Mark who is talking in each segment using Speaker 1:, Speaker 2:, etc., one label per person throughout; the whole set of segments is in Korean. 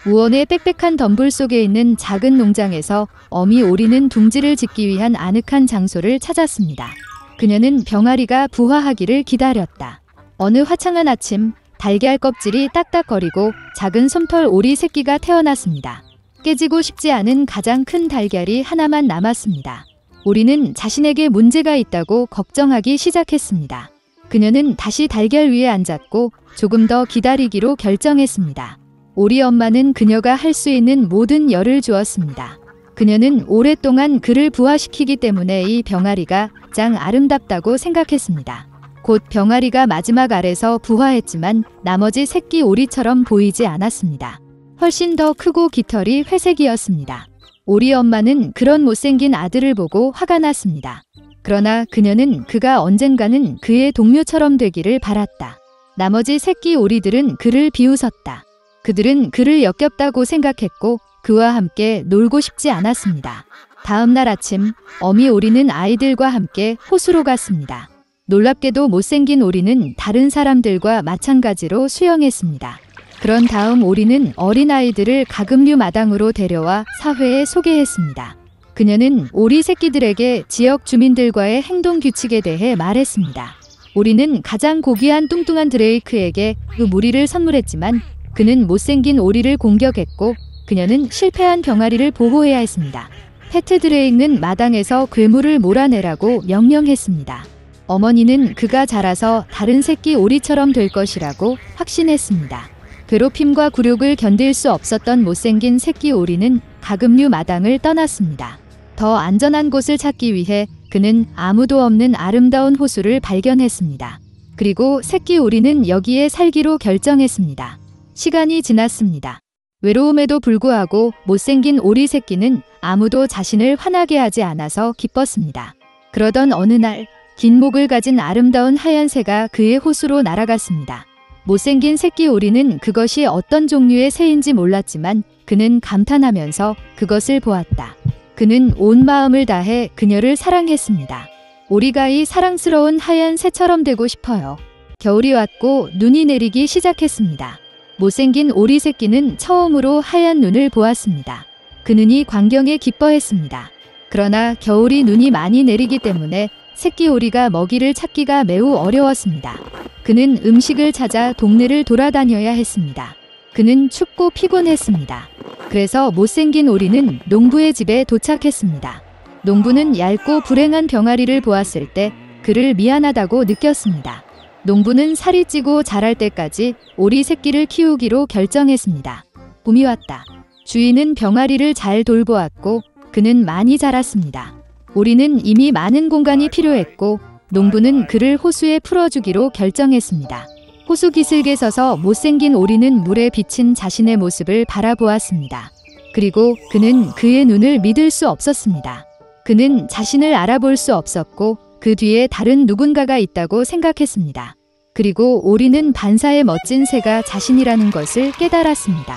Speaker 1: 우원의 빽빽한 덤불 속에 있는 작은 농장에서 어미 오리는 둥지를 짓기 위한 아늑한 장소를 찾았습니다. 그녀는 병아리가 부화하기를 기다렸다. 어느 화창한 아침, 달걀 껍질이 딱딱거리고 작은 솜털 오리 새끼가 태어났습니다. 깨지고 싶지 않은 가장 큰 달걀이 하나만 남았습니다. 오리는 자신에게 문제가 있다고 걱정하기 시작했습니다. 그녀는 다시 달걀 위에 앉았고 조금 더 기다리기로 결정했습니다. 오리 엄마는 그녀가 할 수 있는 모든 열을 주었습니다. 그녀는 오랫동안 그를 부화시키기 때문에 이 병아리가 가장 아름답다고 생각했습니다. 곧 병아리가 마지막 알에서 부화했지만 나머지 새끼 오리처럼 보이지 않았습니다. 훨씬 더 크고 깃털이 회색이었습니다. 오리 엄마는 그런 못생긴 아들을 보고 화가 났습니다. 그러나 그녀는 그가 언젠가는 그의 동료처럼 되기를 바랐다. 나머지 새끼 오리들은 그를 비웃었다. 그들은 그를 역겹다고 생각했고 그와 함께 놀고 싶지 않았습니다. 다음 날 아침, 어미 오리는 아이들과 함께 호수로 갔습니다. 놀랍게도 못생긴 오리는 다른 사람들과 마찬가지로 수영했습니다. 그런 다음 오리는 어린아이들을 가금류 마당으로 데려와 사회에 소개했습니다. 그녀는 오리 새끼들에게 지역 주민들과의 행동 규칙에 대해 말했습니다. 오리는 가장 고귀한 뚱뚱한 드레이크에게 그 무리를 선물했지만 그는 못생긴 오리를 공격했고 그녀는 실패한 병아리를 보호해야 했습니다. 패트 드레이크는 마당에서 괴물을 몰아내라고 명령했습니다. 어머니는 그가 자라서 다른 새끼 오리처럼 될 것이라고 확신했습니다. 괴롭힘과 굴욕을 견딜 수 없었던 못생긴 새끼 오리는 가금류 마당을 떠났습니다. 더 안전한 곳을 찾기 위해 그는 아무도 없는 아름다운 호수를 발견했습니다. 그리고 새끼 오리는 여기에 살기로 결정했습니다. 시간이 지났습니다. 외로움에도 불구하고 못생긴 오리 새끼는 아무도 자신을 화나게 하지 않아서 기뻤습니다. 그러던 어느 날 긴 목을 가진 아름다운 하얀 새가 그의 호수로 날아갔습니다. 못생긴 새끼 오리는 그것이 어떤 종류의 새인지 몰랐지만 그는 감탄하면서 그것을 보았다. 그는 온 마음을 다해 그녀를 사랑했습니다. 오리가 이 사랑스러운 하얀 새처럼 되고 싶어요. 겨울이 왔고 눈이 내리기 시작했습니다. 못생긴 오리 새끼는 처음으로 하얀 눈을 보았습니다. 그 눈이 광경에 기뻐했습니다. 그러나 겨울이 눈이 많이 내리기 때문에 새끼 오리가 먹이를 찾기가 매우 어려웠습니다. 그는 음식을 찾아 동네를 돌아다녀야 했습니다. 그는 춥고 피곤했습니다. 그래서 못생긴 오리는 농부의 집에 도착했습니다. 농부는 얇고 불행한 병아리를 보았을 때 그를 미안하다고 느꼈습니다. 농부는 살이 찌고 자랄 때까지 오리 새끼를 키우기로 결정했습니다. 봄이 왔다. 주인은 병아리를 잘 돌보았고 그는 많이 자랐습니다. 오리는 이미 많은 공간이 필요했고 농부는 그를 호수에 풀어주기로 결정했습니다. 호수 기슭에 서서 못생긴 오리는 물에 비친 자신의 모습을 바라보았습니다. 그리고 그는 그의 눈을 믿을 수 없었습니다. 그는 자신을 알아볼 수 없었고 그 뒤에 다른 누군가가 있다고 생각했습니다. 그리고 오리는 반사의 멋진 새가 자신이라는 것을 깨달았습니다.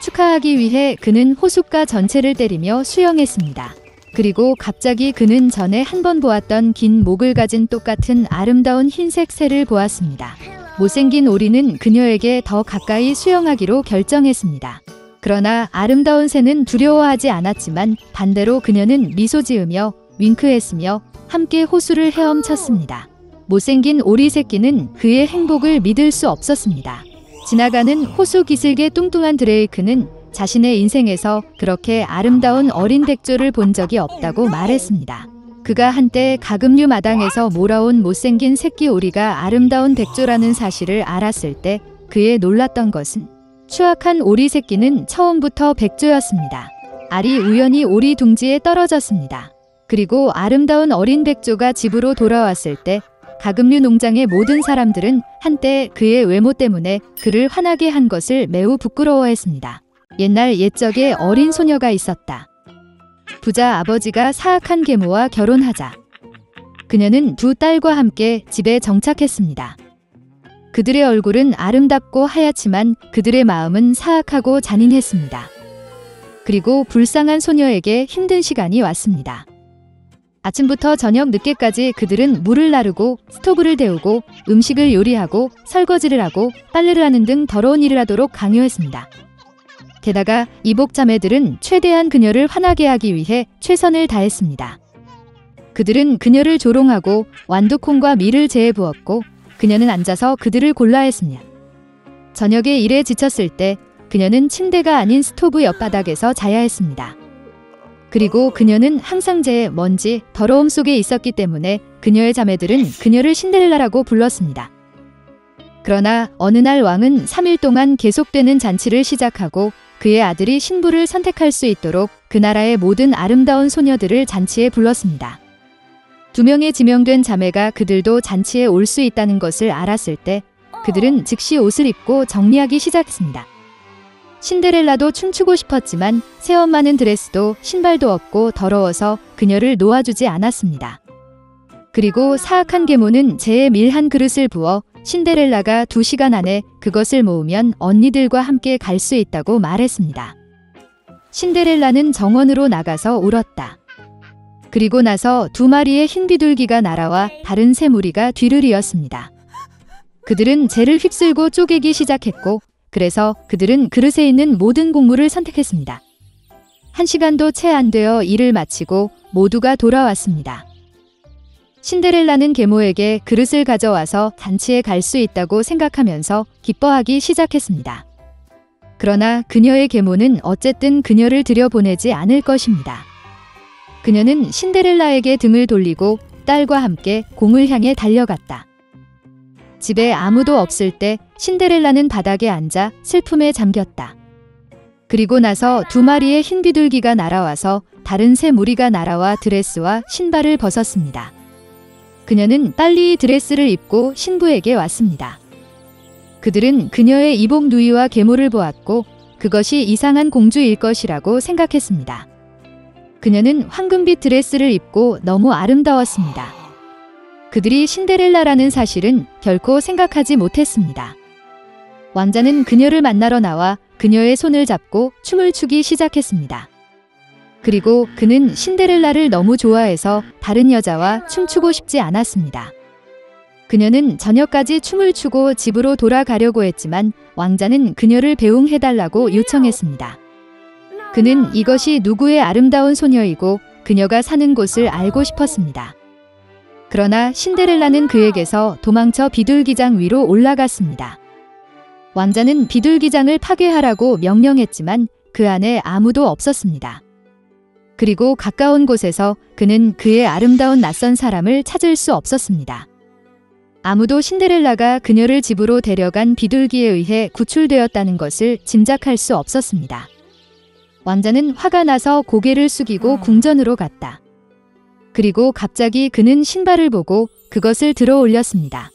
Speaker 1: 축하하기 위해 그는 호숫가 전체를 때리며 수영했습니다. 그리고 갑자기 그는 전에 한 번 보았던 긴 목을 가진 똑같은 아름다운 흰색 새를 보았습니다. 못생긴 오리는 그녀에게 더 가까이 수영하기로 결정했습니다. 그러나 아름다운 새는 두려워하지 않았지만 반대로 그녀는 미소 지으며 윙크했으며 함께 호수를 헤엄쳤습니다. 못생긴 오리 새끼는 그의 행복을 믿을 수 없었습니다. 지나가는 호수 기슭의 뚱뚱한 드레이크는 자신의 인생에서 그렇게 아름다운 어린 백조를 본 적이 없다고 말했습니다. 그가 한때 가금류 마당에서 몰아온 못생긴 새끼 오리가 아름다운 백조라는 사실을 알았을 때 그의 놀랐던 것은 추악한 오리 새끼는 처음부터 백조였습니다. 알이 우연히 오리 둥지에 떨어졌습니다. 그리고 아름다운 어린 백조가 집으로 돌아왔을 때 가금류 농장의 모든 사람들은 한때 그의 외모 때문에 그를 화나게 한 것을 매우 부끄러워했습니다. 옛날 옛적에 어린 소녀가 있었다. 부자 아버지가 사악한 계모와 결혼하자 그녀는 두 딸과 함께 집에 정착했습니다. 그들의 얼굴은 아름답고 하얗지만 그들의 마음은 사악하고 잔인했습니다. 그리고 불쌍한 소녀에게 힘든 시간이 왔습니다. 아침부터 저녁 늦게까지 그들은 물을 나르고 스토브를 데우고 음식을 요리하고 설거지를 하고 빨래를 하는 등 더러운 일을 하도록 강요했습니다. 게다가 이복 자매들은 최대한 그녀를 화나게 하기 위해 최선을 다했습니다. 그들은 그녀를 조롱하고 완두콩과 밀을 재에 부었고 그녀는 앉아서 그들을 골라 했습니다. 저녁에 일에 지쳤을 때 그녀는 침대가 아닌 스토브 옆바닥에서 자야 했습니다. 그리고 그녀는 항상 재에 먼지, 더러움 속에 있었기 때문에 그녀의 자매들은 그녀를 신데렐라라고 불렀습니다. 그러나 어느 날 왕은 3일 동안 계속되는 잔치를 시작하고 그의 아들이 신부를 선택할 수 있도록 그 나라의 모든 아름다운 소녀들을 잔치에 불렀습니다. 2명의 지명된 자매가 그들도 잔치에 올 수 있다는 것을 알았을 때 그들은 즉시 옷을 입고 정리하기 시작했습니다. 신데렐라도 춤추고 싶었지만 새엄마는 드레스도 신발도 없고 더러워서 그녀를 놓아주지 않았습니다. 그리고 사악한 계모는 재에 밀 한 그릇을 부어 신데렐라가 2시간 안에 그것을 모으면 언니들과 함께 갈 수 있다고 말했습니다. 신데렐라는 정원으로 나가서 울었다. 그리고 나서 2마리의 흰 비둘기가 날아와 다른 3무리가 뒤를 이었습니다. 그들은 재를 휩쓸고 쪼개기 시작했고 그래서 그들은 그릇에 있는 모든 곡물을 선택했습니다. 1시간도 채 안 되어 일을 마치고 모두가 돌아왔습니다. 신데렐라는 계모에게 그릇을 가져와서 잔치에 갈 수 있다고 생각하면서 기뻐하기 시작했습니다. 그러나 그녀의 계모는 어쨌든 그녀를 들여보내지 않을 것입니다. 그녀는 신데렐라에게 등을 돌리고 딸과 함께 공을 향해 달려갔다. 집에 아무도 없을 때 신데렐라는 바닥에 앉아 슬픔에 잠겼다. 그리고 나서 2마리의 흰 비둘기가 날아와서 다른 3무리가 날아와 드레스와 신발을 벗었습니다. 그녀는 빨리 드레스를 입고 신부에게 왔습니다. 그들은 그녀의 이복 누이와 계모를 보았고 그것이 이상한 공주일 것이라고 생각했습니다. 그녀는 황금빛 드레스를 입고 너무 아름다웠습니다. 그들이 신데렐라라는 사실은 결코 생각하지 못했습니다. 왕자는 그녀를 만나러 나와 그녀의 손을 잡고 춤을 추기 시작했습니다. 그리고 그는 신데렐라를 너무 좋아해서 다른 여자와 춤추고 싶지 않았습니다. 그녀는 저녁까지 춤을 추고 집으로 돌아가려고 했지만 왕자는 그녀를 배웅해달라고 요청했습니다. 그는 이것이 누구의 아름다운 소녀이고 그녀가 사는 곳을 알고 싶었습니다. 그러나 신데렐라는 그에게서 도망쳐 비둘기장 위로 올라갔습니다. 왕자는 비둘기장을 파괴하라고 명령했지만 그 안에 아무도 없었습니다. 그리고 가까운 곳에서 그는 그의 아름다운 낯선 사람을 찾을 수 없었습니다. 아무도 신데렐라가 그녀를 집으로 데려간 비둘기에 의해 구출되었다는 것을 짐작할 수 없었습니다. 왕자는 화가 나서 고개를 숙이고 궁전으로 갔다. 그리고 갑자기 그는 신발을 보고 그것을 들어 올렸습니다.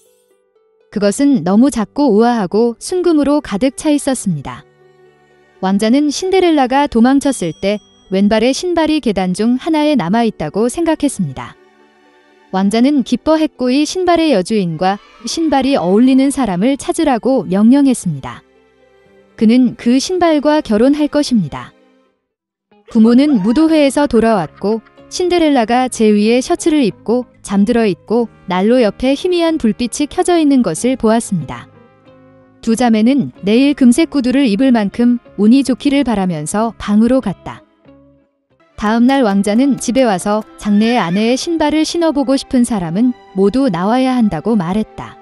Speaker 1: 그것은 너무 작고 우아하고 순금으로 가득 차 있었습니다. 왕자는 신데렐라가 도망쳤을 때 왼발의 신발이 계단 중 하나에 남아있다고 생각했습니다. 왕자는 기뻐했고 이 신발의 여주인과 신발이 어울리는 사람을 찾으라고 명령했습니다. 그는 그 신발과 결혼할 것입니다. 부모는 무도회에서 돌아왔고 신데렐라가 재 위에 셔츠를 입고 잠들어 있고 난로 옆에 희미한 불빛이 켜져 있는 것을 보았습니다. 2 자매는 내일 금색 구두를 입을 만큼 운이 좋기를 바라면서 방으로 갔다. 다음 날 왕자는 집에 와서 장래의 아내의 신발을 신어보고 싶은 사람은 모두 나와야 한다고 말했다.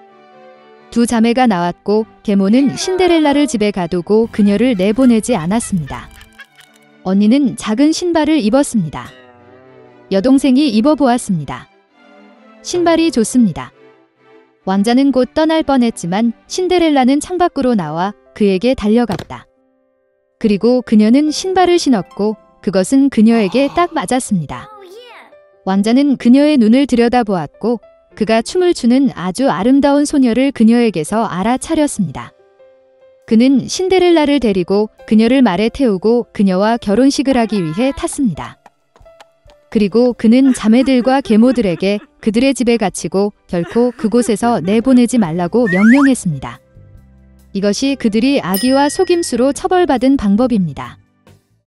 Speaker 1: 2 자매가 나왔고 계모는 신데렐라를 집에 가두고 그녀를 내보내지 않았습니다. 언니는 작은 신발을 입었습니다. 여동생이 입어보았습니다. 신발이 좋습니다. 왕자는 곧 떠날 뻔했지만 신데렐라는 창밖으로 나와 그에게 달려갔다. 그리고 그녀는 신발을 신었고 그것은 그녀에게 딱 맞았습니다. 왕자는 그녀의 눈을 들여다보았고 그가 춤을 추는 아주 아름다운 소녀를 그녀에게서 알아차렸습니다. 그는 신데렐라를 데리고 그녀를 말에 태우고 그녀와 결혼식을 하기 위해 탔습니다. 그리고 그는 자매들과 계모들에게 그들의 집에 갇히고 결코 그곳에서 내보내지 말라고 명령했습니다. 이것이 그들이 악의와 속임수로 처벌받은 방법입니다.